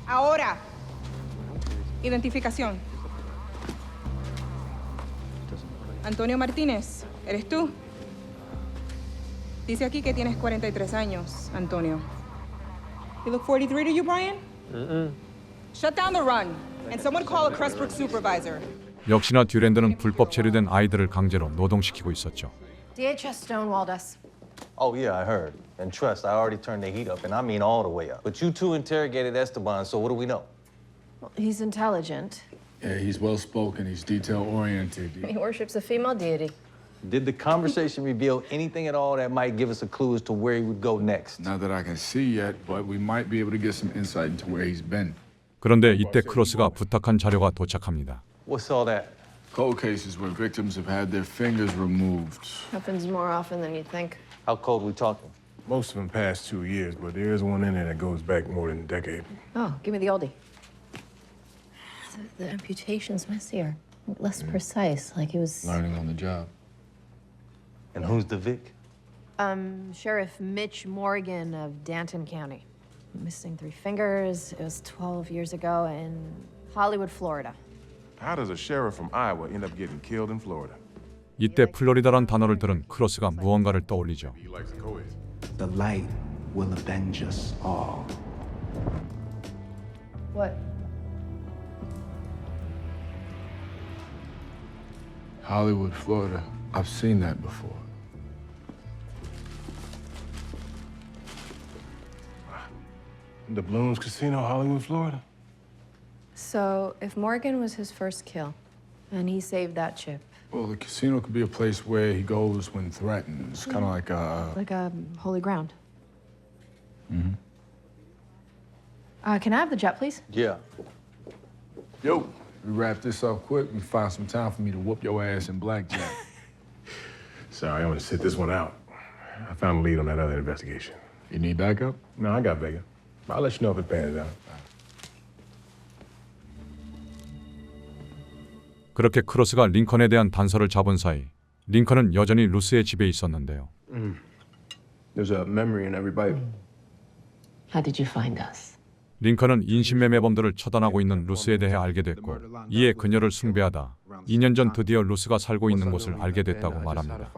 B: Ahora. Identificación. Antonio Martínez, ¿eres tú? Dice aquí que tienes 43 años, Antonio. You look 43 to you, Brian? Shut down the run, and someone call a Crestbrook supervisor.
A: 역시나 듀랜드는 불법 체류된 아이들을 강제로 노동시키고 있었죠.
K: DHS stonewalled us.
E: Oh, yeah, I heard. And trust, I already turned the heat up, and I mean all the way up. But you two interrogated Esteban, so what do we know?
K: Well, he's intelligent.
J: Yeah, he's well-spoken. He's detail-oriented.
K: He worships a female deity.
E: Did the conversation reveal anything at all that might give us a clue as to where he would go next?
J: Not that I can see yet, but we might be able to get some insight into where he's been.
A: 그런데 이때 크로스가 부탁한 자료가 도착합니다.
E: What's all that?
J: Cold cases where victims have had their fingers removed.
K: Happens more often than you think.
E: How cold we talking?
O: Most of them past 2 years, but there is one in there that goes back more than a decade.
K: Oh, give me the oldie. The amputation's messier, less precise, like he was...
J: Learning on the job.
E: And who's the Vic?
K: Sheriff Mitch Morgan of Danton County. Missing 3 fingers. It was 12 years ago in Hollywood, Florida.
O: How does a sheriff from Iowa end up getting killed in Florida?
A: 이때 플로리다란 단어를 들은 크로스가 무언가를 떠올리죠.
O: He likes to co-ed.
I: The light will avenge us all.
K: What?
J: Hollywood, Florida. I've seen that before.
O: The Blooms Casino, Hollywood, Florida?
K: So, if Morgan was his first kill, and he saved that chip,
J: Well, the casino could be a place where he goes when threatened. It's kind of like
K: like a holy ground.
J: Mm-hmm.
K: Can I have the jet, please?
E: Yeah.
J: Yo, we wrap this up quick and find some time for me to whoop your ass in blackjack.
O: Sorry, I'm gonna sit this one out. I found a lead on that other investigation.
J: You need backup?
O: No, I got backup. I'll let you know if it pans out.
A: 그렇게 크로스가 링컨에 대한 단서를 잡은 사이 링컨은 여전히 루스의 집에 있었는데요.
C: There's a memory in every bite.
H: How did you find us?
A: 링컨은 인신매매범들을 처단하고 있는 루스에 대해 알게 됐고 이에 그녀를 숭배하다 2년 전 드디어 루스가 살고 있는 곳을 알게 됐다고 말합니다.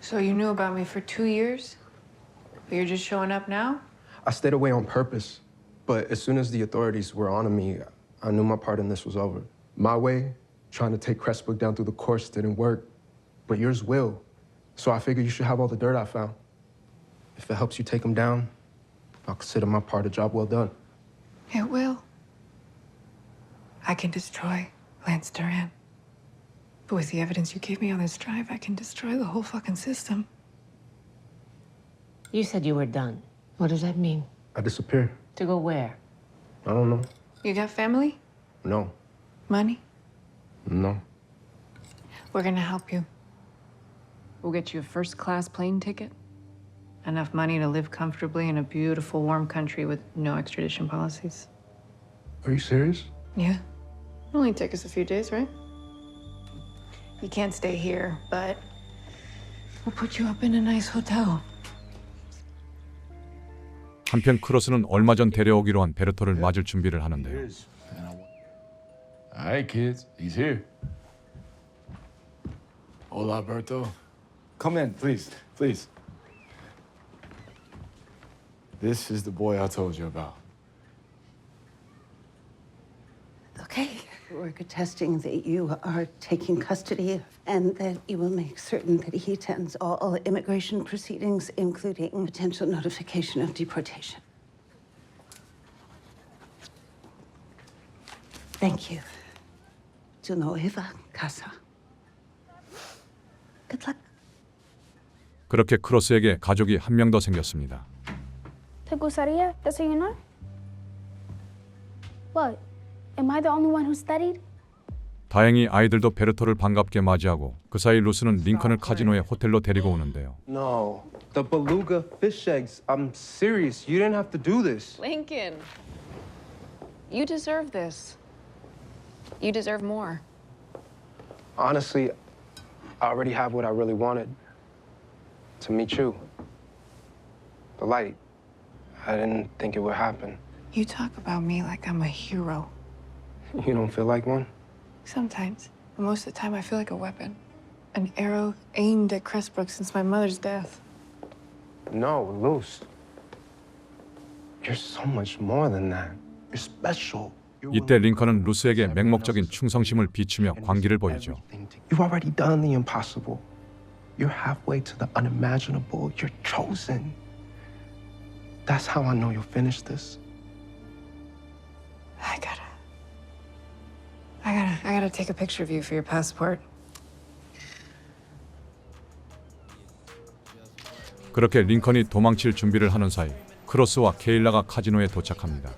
U: So you knew about me for 2 years? But you're just showing up now?
C: I stayed away on purpose, but as soon as the authorities were onto me, I knew my part in this was over. My way, trying to take Crestbrook down through the courts didn't work, but yours will. So I figured you should have all the dirt I found. If it helps you take him down, I'll consider my part a job well done.
U: It will. I can destroy Lance Duran. But with the evidence you gave me on this drive, I can destroy the whole fucking system.
H: You said you were done. What does that mean?
C: I disappear.
H: To go where?
C: I don't know.
U: You got family?
C: No.
U: Money?
C: No.
U: We're gonna help you. We'll get you a first-class plane ticket. Enough money to live comfortably in a beautiful, warm country with no extradition policies.
C: Are you serious?
U: Yeah. It'll only take us a few days, right? You can't stay here, but we'll put you up in a nice hotel.
A: 한편 크로스는 얼마 전 데려오기로 한 베르토를 맞을 준비를 하는데요.
J: All right, kids, he's here. Hola, Berto. Come in, please, please. This is the boy I told you about.
R: Okay. We're attesting that you are taking custody and that you will make certain that he attends all immigration proceedings, including potential notification of deportation. Thank you. Tu nueva casa. Good luck.
A: 그렇게 크로스에게 가족이 한 명 더 생겼습니다.
V: ¿Te gustaría desayunar? What? Am I the only one who studied?
A: 다행히 아이들도 베르토를 반갑게 맞이하고 그 사이 루스는 링컨을 카지노의 호텔로 데리고 오는데요.
C: No, the beluga fish eggs. I'm serious. You didn't have to do this.
U: Lincoln, you deserve this. You deserve more.
C: Honestly, I already have what I really wanted. To meet you. The light. I didn't think it would happen.
U: You talk about me like I'm a hero.
C: You don't feel like one?
U: Sometimes. But most of the time, I feel like a weapon. An arrow aimed at Crestbrook since my mother's death.
C: No, Luz. You're so much more than that. You're special.
A: 이때 링컨은 루스에게 맹목적인 충성심을 비추며 광기를 보이죠.
C: You've already done the impossible. You're halfway to the unimaginable. You're chosen. That's how I know you'll finish this.
U: I gotta take a picture of you for your passport.
A: 그렇게 링컨이 도망칠 준비를 하는 사이 크로스와 케일라가 카지노에 도착합니다.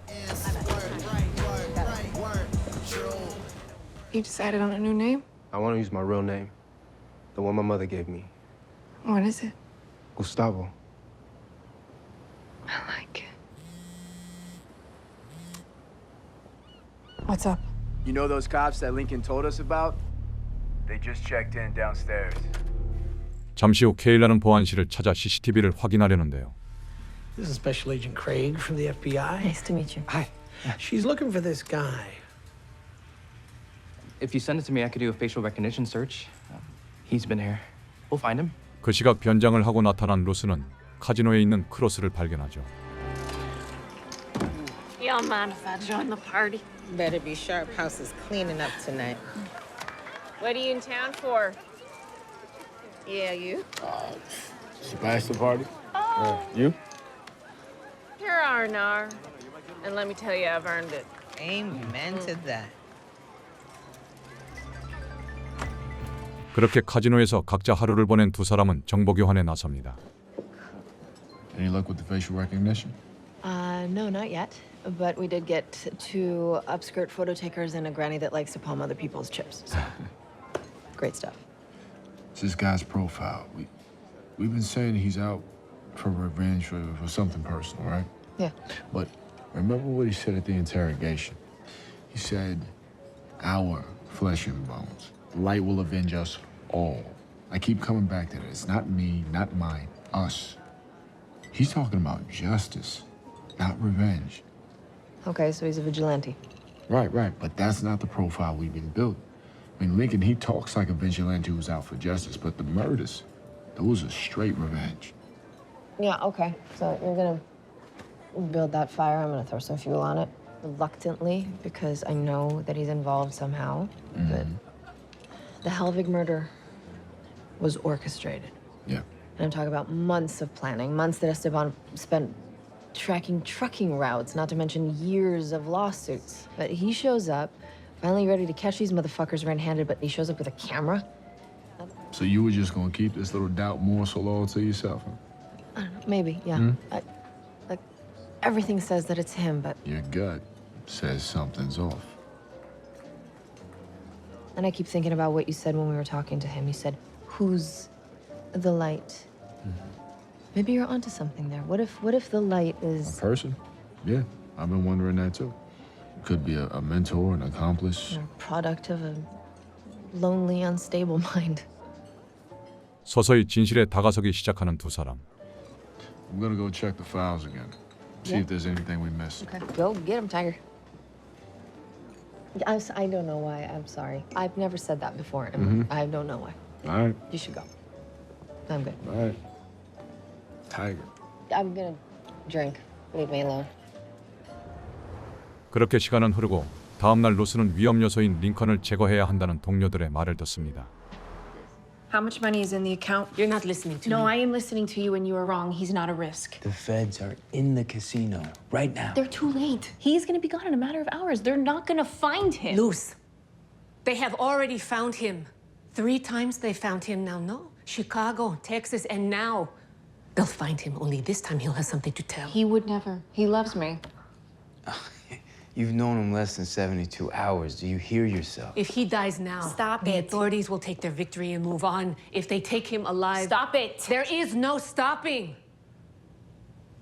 U: You decided on a new name?
C: I want to use my real name. The one my mother gave me.
U: What is it?
C: Gustavo.
U: I like it. What's up?
T: You know those cops that Lincoln told us about? They just checked in downstairs.
A: 잠시 후 케일라는 보안실을 찾아 CCTV를 확인하려는데요.
F: This is Special Agent Craig from the FBI.
K: Nice to meet you.
F: Hi. She's looking for this guy.
M: If you send it to me, I could do a facial recognition search. He's been here. We'll find him.
A: 그 시각 변장을 하고 나타난 루스는 카지노에 있는 크로스를 발견하죠.
P: You don't mind if I join the party?
S: Better be sharp. House is cleaning up tonight.
P: What are you in town for? Yeah, you?
J: It's a bachelor party.
P: Oh.
J: You?
P: You're R&R. And let me tell you, I've earned it.
S: Amen to that.
A: 그렇게 카지노에서 각자 하루를 보낸 두 사람은 정보 교환에 나섭니다.
J: Any luck with the facial recognition?
K: No, not yet. But we did get 2 upskirt photo takers and a granny that likes to palm other people's chips. So, great stuff.
J: It's this guy's profile. We've been saying he's out for revenge for something personal, right?
K: Yeah.
J: But remember what he said at the interrogation? He said, our flesh and bones. The light will avenge us all. I keep coming back to that. It's not me, not mine, us. He's talking about justice, not revenge.
K: Okay, so he's a vigilante.
J: Right. But that's not the profile we've been building. I mean, Lincoln, he talks like a vigilante who's out for justice, but the murders, those are straight revenge.
K: Yeah, okay. So you're gonna build that fire. I'm gonna throw some fuel on it. Reluctantly, because I know that he's involved somehow. But the Helvig murder was orchestrated.
J: Yeah.
K: And I'm talking about months of planning, months that Esteban spent tracking trucking routes, not to mention years of lawsuits. But he shows up, finally ready to catch these motherfuckers red-handed, but he shows up with a camera.
J: So you were just gonna keep this little doubt morsel all to yourself, huh?
K: I don't know, maybe, yeah. Like, everything says that it's him, but...
J: Your gut says something's off.
K: And I keep thinking about what you said when we were talking to him. You said, who's the light? Maybe you're onto something there. What if the light is...
J: A person? Yeah, I've been wondering that too. Could be a mentor, an accomplice.
K: a product of a lonely, unstable mind.
A: 서서히 진실에 다가서기 시작하는 두 사람.
J: I'm gonna go check the files again. See if there's anything we missed.
K: Okay, go get him, Tiger. I don't know why. I'm sorry. I've never said that before, and I don't know why.
J: All right.
K: You should go. I'm good.
J: All right. Tiger.
K: I'm gonna drink. Leave me alone.
A: 그렇게 시간은 흐르고 다음 날 로스는 위험 요소인 링컨을 제거해야 한다는 동료들의 말을 듣습니다.
B: How much money is in the account?
H: You're not listening to me.
B: No, I am listening to you, and you are wrong. He's not a risk.
F: The feds are in the casino right now.
B: They're too late. He's gonna be gone in a matter of hours. They're not gonna find him.
H: Luz, they have already found him. 3 times they found him now. No, Chicago, Texas, and now They'll find him, only this time he'll have something to tell.
U: He would never. He loves me.
F: You've known him less than 72 hours. Do you hear yourself?
H: If he dies now, the authorities will take their victory and move on. If they take him alive...
U: Stop it!
H: There is no stopping.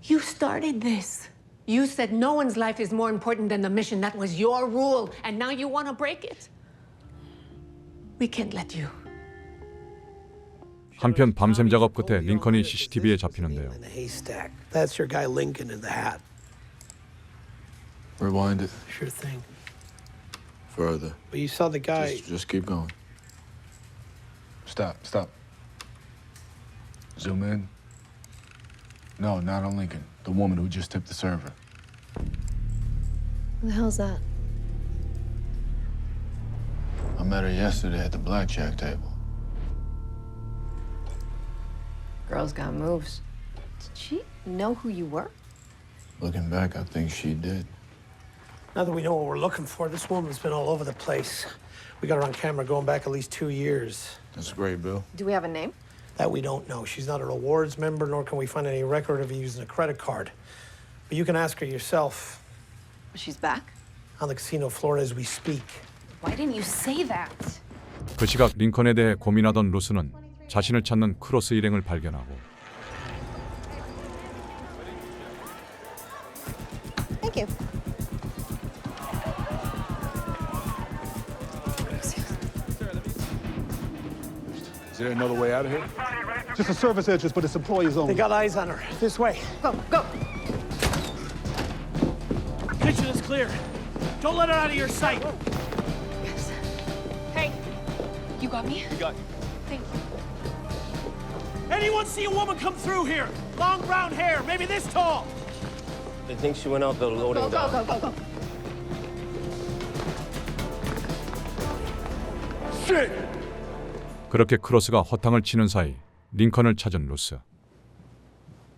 H: You started this. You said no one's life is more important than the mission. That was your rule, and now you want to break it? We can't let you.
A: 한편 밤샘 작업 끝에 링컨이 CCTV에 잡히는데요.
F: In the haystack. That's your guy Lincoln in the hat.
J: Rewind it.
F: Sure thing.
J: Further.
F: But you saw the guy.
J: Just keep going. Stop. Zoom in. No, not on Lincoln. The woman who just tipped the server.
K: Who the hell's that?
J: I met her yesterday at the blackjack table.
K: Girl's got moves. Did she know who you were?
J: Looking back, I think she did.
F: Now that we know what we're looking for, this woman's been all over the place. We got her on camera going back at least 2 years.
J: That's great, Bill.
K: Do we have a name?
F: That we don't know. She's not a rewards member, nor can we find any record of her using a credit card. But you can ask her yourself.
K: She's back?
F: On the casino floor as we speak.
K: Why didn't you say that?
A: 그 시각 링컨에 대해 고민하던 루스는 자신을 찾는 크로스 일행을 발견하고
K: Thank you.
O: Is there another way out of here?
X: Just a service entrance, but it's employees only.
F: They got eyes on her. This way.
K: Go, go.
F: Kitchen is clear. Don't let her out of your sight.
K: Yes. Hey, you got me?
L: Got you.
K: Thank you.
F: Anyone see a woman come through here? Long brown hair, maybe this tall.
T: I think she went out the loading dock.
K: Go.
L: Shit!
A: 그렇게 크로스가 허탕을 치는 사이 링컨을 찾은 루스.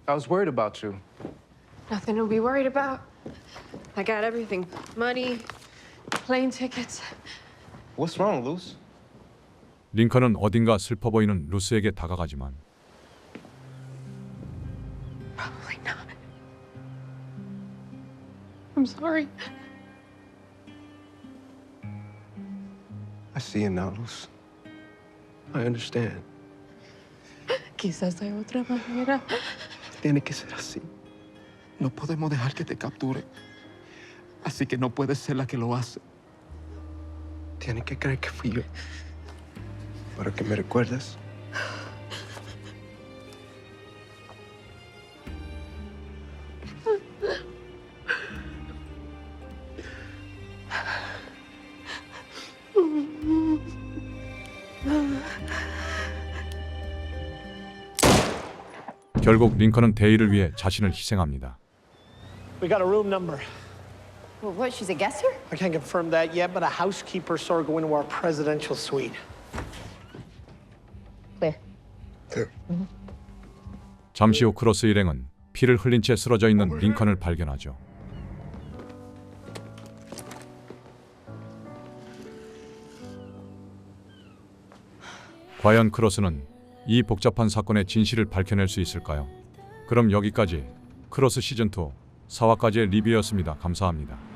C: I was worried about you.
U: Nothing to be worried about. I got everything. Money, plane tickets.
C: What's wrong, Luce?
A: 링컨은 어딘가 슬퍼 보이는 루스에게 다가가지만
U: Probably not. I'm sorry.
C: I see it now, Luce. I understand.
U: Quizás hay otra manera.
I: Tiene que ser así. No podemos dejar que te capture. Así que no puedes ser la que lo hace.
C: Tiene que creer que fui yo. Para que me recuerdes.
A: 결국 링컨은 대의를 위해 자신을 희생합니다.
F: We got a room number.
K: Well, what, she's a guest here?
F: I can't confirm that yet, but a housekeeper saw her go into our presidential suite.
K: Clear.
A: 잠시 후 크로스 일행은 피를 흘린 채 쓰러져 있는 링컨을 발견하죠. 과연 크로스는 이 복잡한 사건의 진실을 밝혀낼 수 있을까요? 그럼 여기까지 크로스 시즌2 4화까지의 리뷰였습니다. 감사합니다.